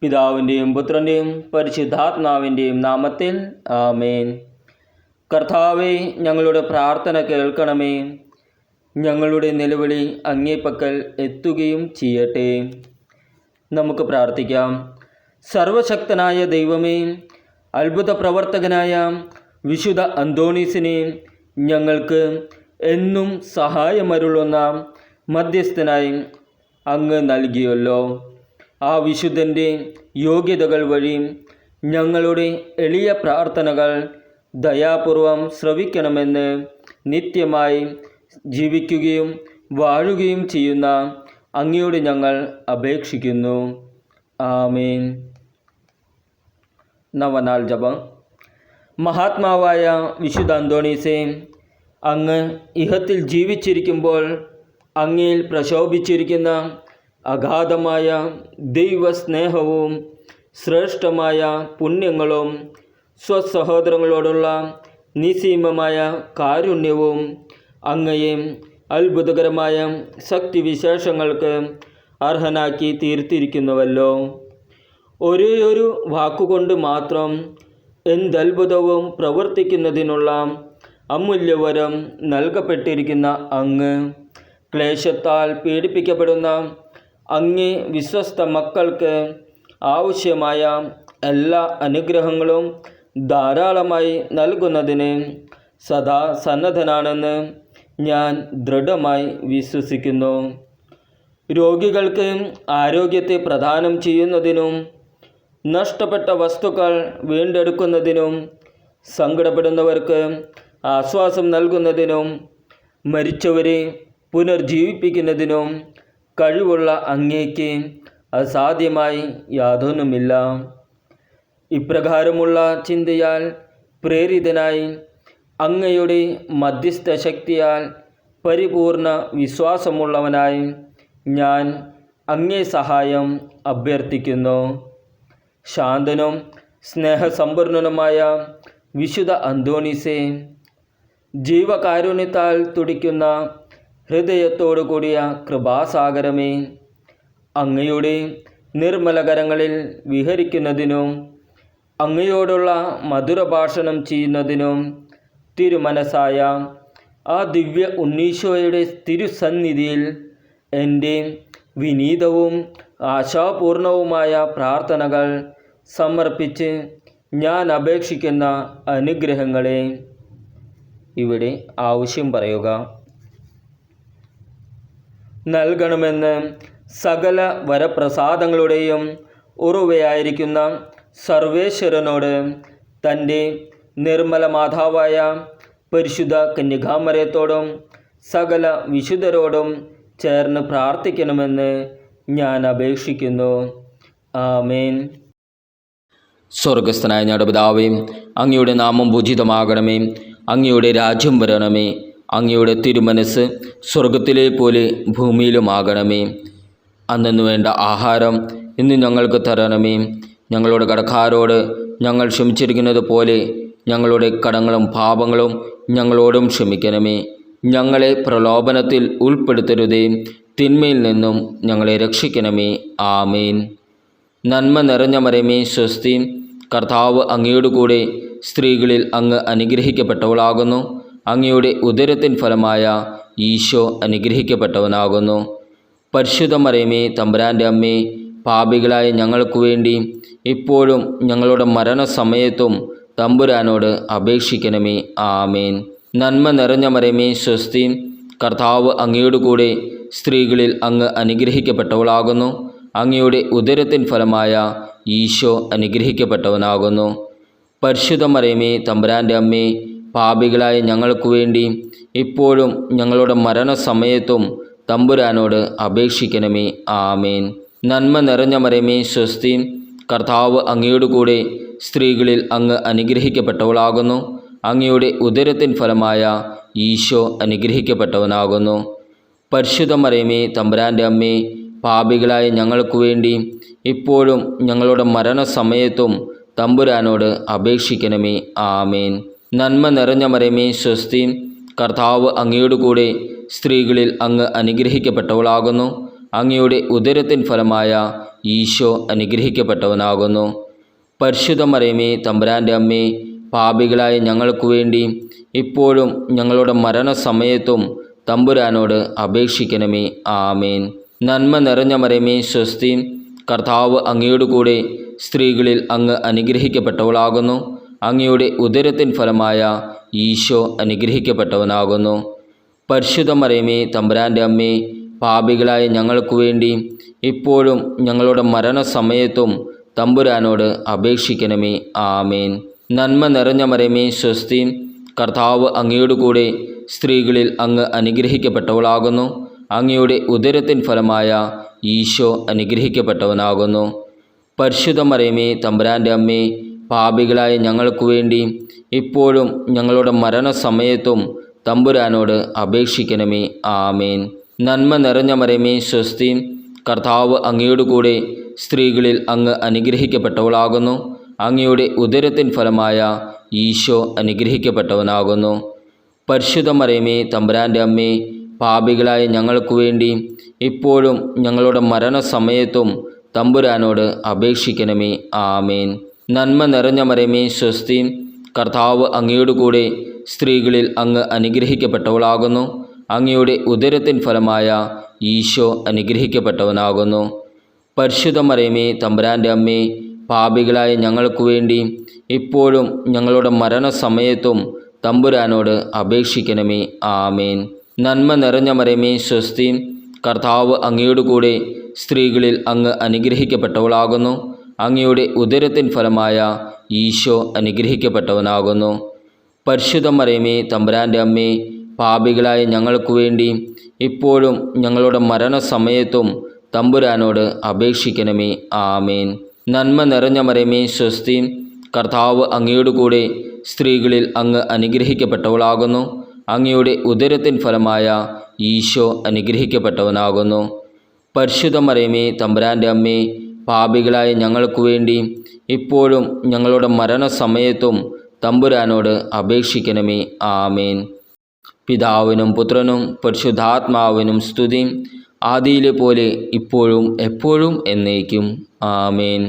പിതാവിൻ്റെയും പുത്രൻ്റെയും പരിശുദ്ധാത്മാവിൻ്റെയും നാമത്തിൽ ആമേൻ. കർത്താവേ, ഞങ്ങളുടെ പ്രാർത്ഥന കേൾക്കണമേ. ഞങ്ങളുടെ നിലവിളി അങ്ങേപ്പക്കൽ എത്തുകയും ചെയ്യട്ടെ. നമുക്ക് പ്രാർത്ഥിക്കാം. സർവശക്തനായ ദൈവമേ, അത്ഭുത പ്രവർത്തകനായ വിശുദ്ധ അന്തോണീസിനെ ഞങ്ങൾക്ക് എന്നും സഹായമരുളുന്ന മധ്യസ്ഥനായി അങ്ങ് നൽകിയല്ലോ. ആ വിശുദ്ധൻ്റെ യോഗ്യതകൾ വഴി ഞങ്ങളുടെ എളിയ പ്രാർത്ഥനകൾ ദയാപൂർവം ശ്രവിക്കണമെന്ന് നിത്യമായി ജീവിക്കുകയും വാഴുകയും ചെയ്യുന്ന അങ്ങയോട് ഞങ്ങൾ അപേക്ഷിക്കുന്നു. ആമേൻ. നവനാൾ ജപം. മഹാത്മാവായ വിശുദ്ധ അന്തോണീസേ, അങ്ങ് ഇഹത്തിൽ ജീവിച്ചിരിക്കുമ്പോൾ അങ്ങയിൽ പ്രശോഭിച്ചിരിക്കുന്ന അഗാധമായ ദൈവസ്നേഹവും ശ്രേഷ്ഠമായ പുണ്യങ്ങളും സ്വസഹോദരങ്ങളോടുള്ള നിസ്സീമമായ കാരുണ്യവും അങ്ങയെ അത്ഭുതകരമായ ശക്തിവിശേഷങ്ങൾക്ക് അർഹനാക്കി തീർത്തിരിക്കുന്നുവല്ലോ. ഒരേയൊരു വാക്കുകൊണ്ട് മാത്രം എന്തത്ഭുതവും പ്രവർത്തിക്കുന്നതിനുള്ള അമൂല്യവരം നൽകപ്പെട്ടിരിക്കുന്ന അങ്ങ്, ക്ലേശത്താൽ പീഡിപ്പിക്കപ്പെടുന്ന അങ്ങേ വിശ്വസ്ത മക്കൾക്ക് ആവശ്യമായ എല്ലാ അനുഗ്രഹങ്ങളും ധാരാളമായി നൽകുന്നതിന് സദാ സന്നദ്ധനാണെന്ന് ഞാൻ ദൃഢമായി വിശ്വസിക്കുന്നു. രോഗികൾക്ക് ആരോഗ്യത്തെ പ്രദാനം ചെയ്യുന്നതിനും നഷ്ടപ്പെട്ട വസ്തുക്കൾ വീണ്ടെടുക്കുന്നതിനും സങ്കടപ്പെടുന്നവർക്ക് ആശ്വാസം നൽകുന്നതിനും മരിച്ചവരെ പുനർജീവിപ്പിക്കുന്നതിനും കഴിവുള്ള അങ്ങേക്ക് അസാധ്യമായി യാതൊന്നുമില്ല. ഇപ്രകാരമുള്ള ചിന്തയാൽ പ്രേരിതനായി അങ്ങയുടെ മധ്യസ്ഥ ശക്തിയാൽ പരിപൂർണ വിശ്വാസമുള്ളവനായി ഞാൻ അങ്ങേ സഹായം അഭ്യർത്ഥിക്കുന്നു. ശാന്തനും സ്നേഹസമ്പൂർണനുമായ വിശുദ്ധ അന്തോണീസേ, ജീവകാരുണ്യത്താൽ തുടിക്കുന്ന ഹൃദയത്തോടു കൂടിയ കൃപാസാഗരമേ, അങ്ങയുടെ നിർമ്മലകരങ്ങളിൽ വിഹരിക്കുന്നതിനും അങ്ങയോടുള്ള മധുരഭാഷണം ചെയ്യുന്നതിനും തിരുമനസായ ആ ദിവ്യ ഉണ്ണീശോയുടെ തിരുസന്നിധിയിൽ എൻ്റെ വിനീതവും ആശാപൂർണവുമായ പ്രാർത്ഥനകൾ സമർപ്പിച്ച് ഞാൻ അപേക്ഷിക്കുന്ന അനുഗ്രഹങ്ങളെ ഇവിടെ ആവശ്യം പറയുക. നൽകണമെന്ന് സകല വരപ്രസാദങ്ങളുടെയും ഉറവയായിരിക്കുന്ന സർവേശ്വരനോട് തൻ്റെ നിർമ്മല മാതാവായ പരിശുദ്ധ കന്യകാമറിയത്തോടും സകല വിശുദ്ധരോടും ചേർന്ന് പ്രാർത്ഥിക്കണമെന്ന് ഞാൻ അപേക്ഷിക്കുന്നു. ആമേൻ. സ്വർഗസ്ഥനായ ഞങ്ങളുടെ പിതാവേ, അങ്ങയുടെ നാമം പൂജിതമാകണമേ. അങ്ങയുടെ രാജ്യം വരണമേ. അങ്ങയുടെ തിരുമനസ് സ്വർഗത്തിലെ പോലെ ഭൂമിയിലുമാകണമേ. അന്നു വേണ്ട ആഹാരം ഇന്ന് ഞങ്ങൾക്ക് തരണമേ. ഞങ്ങളുടെ കടക്കാരോട് ഞങ്ങൾ ക്ഷമിച്ചിരിക്കുന്നത് പോലെ ഞങ്ങളുടെ കടങ്ങളും പാപങ്ങളും ഞങ്ങളോടും ക്ഷമിക്കണമേ. ഞങ്ങളെ പ്രലോഭനത്തിൽ ഉൾപ്പെടുത്തരുതേ, തിന്മയിൽ നിന്നും ഞങ്ങളെ രക്ഷിക്കണമേ. ആമേൻ. നന്മ നിറഞ്ഞ മറിയമേ, സ്വസ്തി. കർത്താവ് അങ്ങയോട് കൂടെ സ്ത്രീകളിൽ അങ്ങ് അനുഗ്രഹിക്കപ്പെട്ടവളാകുന്നു. അങ്ങയുടെ ഉദരത്തിൻ ഫലമായ ഈശോ അനുഗ്രഹിക്കപ്പെട്ടവനാകുന്നു. പരിശുദ്ധ മറിയമേ, തമ്പുരാൻ്റെ അമ്മേ, പാപികളായ ഞങ്ങൾക്ക് വേണ്ടി ഇപ്പോഴും ഞങ്ങളുടെ മരണസമയത്തും തമ്പുരാനോട് അപേക്ഷിക്കണമേ. ആമേൻ. നന്മ നിറഞ്ഞ മറിയമേ, സ്വസ്തി. കർത്താവ് അങ്ങയോട് കൂടെ സ്ത്രീകളിൽ അങ്ങ് അനുഗ്രഹിക്കപ്പെട്ടവളാകുന്നു. അങ്ങയുടെ ഉദരത്തിൻ ഫലമായ ഈശോ അനുഗ്രഹിക്കപ്പെട്ടവനാകുന്നു. പരിശുദ്ധ മറിയമേ, തമ്പുരാൻ്റെ അമ്മേ, പാപികളായ ഞങ്ങൾക്ക് വേണ്ടി ഇപ്പോഴും ഞങ്ങളുടെ മരണസമയത്തും തമ്പുരാനോട് അപേക്ഷിക്കണമേ. ആമേൻ. നന്മ നിറഞ്ഞ മറിയമേ, സ്വസ്തി. കർത്താവ് അങ്ങയോട് കൂടെ സ്ത്രീകളിൽ അങ്ങ് അനുഗ്രഹിക്കപ്പെട്ടവളാകുന്നു. അങ്ങയുടെ ഉദരത്തിൻ ഫലമായ ഈശോ അനുഗ്രഹിക്കപ്പെട്ടവനാകുന്നു. പരിശുദ്ധ മറിയമേ, തമ്പുരാൻ്റെ അമ്മേ, പാപികളായ ഞങ്ങൾക്ക് വേണ്ടി ഇപ്പോഴും ഞങ്ങളുടെ മരണസമയത്തും തമ്പുരാനോട് അപേക്ഷിക്കണമേ. ആമേൻ. നന്മ നിറഞ്ഞ മറിയമേ, സ്വസ്തി. കർത്താവ് അങ്ങയോട് കൂടെ സ്ത്രീകളിൽ അങ്ങ് അനുഗ്രഹിക്കപ്പെട്ടവളാകുന്നു. അങ്ങയുടെ ഉദരത്തിൻ ഫലമായ ഈശോ അനുഗ്രഹിക്കപ്പെട്ടവനാകുന്നു. പരിശുദ്ധ മറിയമേ, തമ്പുരാൻ്റെ അമ്മേ, പാപികളായ ഞങ്ങൾക്ക് വേണ്ടി ഇപ്പോഴും ഞങ്ങളുടെ മരണസമയത്തും തമ്പുരാനോട് അപേക്ഷിക്കണമേ. ആമേൻ. നന്മ നിറഞ്ഞ മറിയമേ, സ്വസ്തി, കർത്താവ് അങ്ങയോട് കൂടെ സ്ത്രീകളിൽ അങ്ങ് അനുഗ്രഹിക്കപ്പെട്ടവളാകുന്നു. അങ്ങയുടെ ഉദരത്തിൻ ഫലമായ ഈശോ അനുഗ്രഹിക്കപ്പെട്ടവനാകുന്നു. പരിശുദ്ധ മറിയമേ, തമ്പുരാൻ്റെ അമ്മേ, പാപികളായ ഞങ്ങൾക്ക് വേണ്ടി ഇപ്പോഴും ഞങ്ങളുടെ മരണസമയത്തും തമ്പുരാനോട് അപേക്ഷിക്കണമേ. ആമേൻ. നന്മ നിറഞ്ഞ മറിയമേ, സ്വസ്തി, കർത്താവ് അങ്ങയോട് കൂടെ സ്ത്രീകളിൽ അങ്ങ് അനുഗ്രഹിക്കപ്പെട്ടവളാകുന്നു. അങ്ങയുടെ ഉദരത്തിൻ ഫലമായ ഈശോ അനുഗ്രഹിക്കപ്പെട്ടവനാകുന്നു. പരിശുദ്ധ മറിയമേ, തമ്പുരാൻ്റെ അമ്മേ, പാപികളായ ഞങ്ങൾക്ക് വേണ്ടി ഇപ്പോഴും ഞങ്ങളുടെ മരണസമയത്തും തമ്പുരാനോട് അപേക്ഷിക്കണമേ. ആമേൻ. നന്മ നിറഞ്ഞ മറിയമേ, സ്വസ്തി, കർത്താവ് അങ്ങയോട് കൂടെ സ്ത്രീകളിൽ അങ്ങ് അനുഗ്രഹിക്കപ്പെട്ടവളാകുന്നു. അങ്ങയുടെ ഉദരത്തിൻ ഫലമായ ഈശോ അനുഗ്രഹിക്കപ്പെട്ടവനാകുന്നു. പരിശുദ്ധ മറിയമേ, തമ്പുരാൻ്റെ അമ്മേ, പാപികളായ ഞങ്ങൾക്ക് വേണ്ടി ഇപ്പോഴും ഞങ്ങളുടെ മരണസമയത്തും തമ്പുരാനോട് അപേക്ഷിക്കണമേ. ആമേൻ. നന്മ നിറഞ്ഞ മറിയമേ, സ്വസ്തി, കർത്താവ് അങ്ങയോട് കൂടെ സ്ത്രീകളിൽ അങ്ങ് അനുഗ്രഹിക്കപ്പെട്ടവളാകുന്നു. അങ്ങയുടെ ഉദരത്തിൻ ഫലമായ ഈശോ അനുഗ്രഹിക്കപ്പെട്ടവനാകുന്നു. പരിശുദ്ധ മറിയമേ, തമ്പുരാൻ്റെ അമ്മേ, പാപികളായ ഞങ്ങൾക്ക് വേണ്ടി ഇപ്പോഴും ഞങ്ങളുടെ മരണസമയത്തും തമ്പുരാനോട് അപേക്ഷിക്കണമേ. ആമേൻ. നന്മ നിറഞ്ഞ മറിയമേ, സ്വസ്തി, കർത്താവ് അങ്ങയോട് കൂടെ സ്ത്രീകളിൽ അങ്ങ് അനുഗ്രഹിക്കപ്പെട്ടവളാകുന്നു. അങ്ങയുടെ ഉദരത്തിൻ ഫലമായ ഈശോ അനുഗ്രഹിക്കപ്പെട്ടവനാകുന്നു. പരിശുദ്ധ മറിയമേ, തമ്പുരാൻ്റെ അമ്മേ, പാപികളായ ഞങ്ങൾക്ക് വേണ്ടി ഇപ്പോഴും ഞങ്ങളുടെ മരണസമയത്തും തമ്പുരാനോട് അപേക്ഷിക്കണമേ. ആമേൻ. നന്മ നിറഞ്ഞ മറിയമേ, സ്വസ്തി, കർത്താവ് അങ്ങയോട് കൂടെ സ്ത്രീകളിൽ അങ്ങ് അനുഗ്രഹിക്കപ്പെട്ടവളാകുന്നു. അങ്ങയുടെ ഉദരത്തിൻ ഫലമായ ഈശോ അനുഗ്രഹിക്കപ്പെട്ടവനാകുന്നു. പരിശുദ്ധ മറിയമേ, തമ്പുരാൻ്റെ അമ്മേ, പാപികളായ ഞങ്ങൾക്ക് വേണ്ടി ഇപ്പോഴും ഞങ്ങളുടെ മരണസമയത്തും തമ്പുരാനോട് അപേക്ഷിക്കണമേ. ആമേൻ. പിതാവിനും പുത്രനും പരിശുദ്ധാത്മാവിനും സ്തുതി, ആദിയിലെ പോലെ ഇപ്പോഴും എപ്പോഴും എന്നേക്കും. ആമേൻ.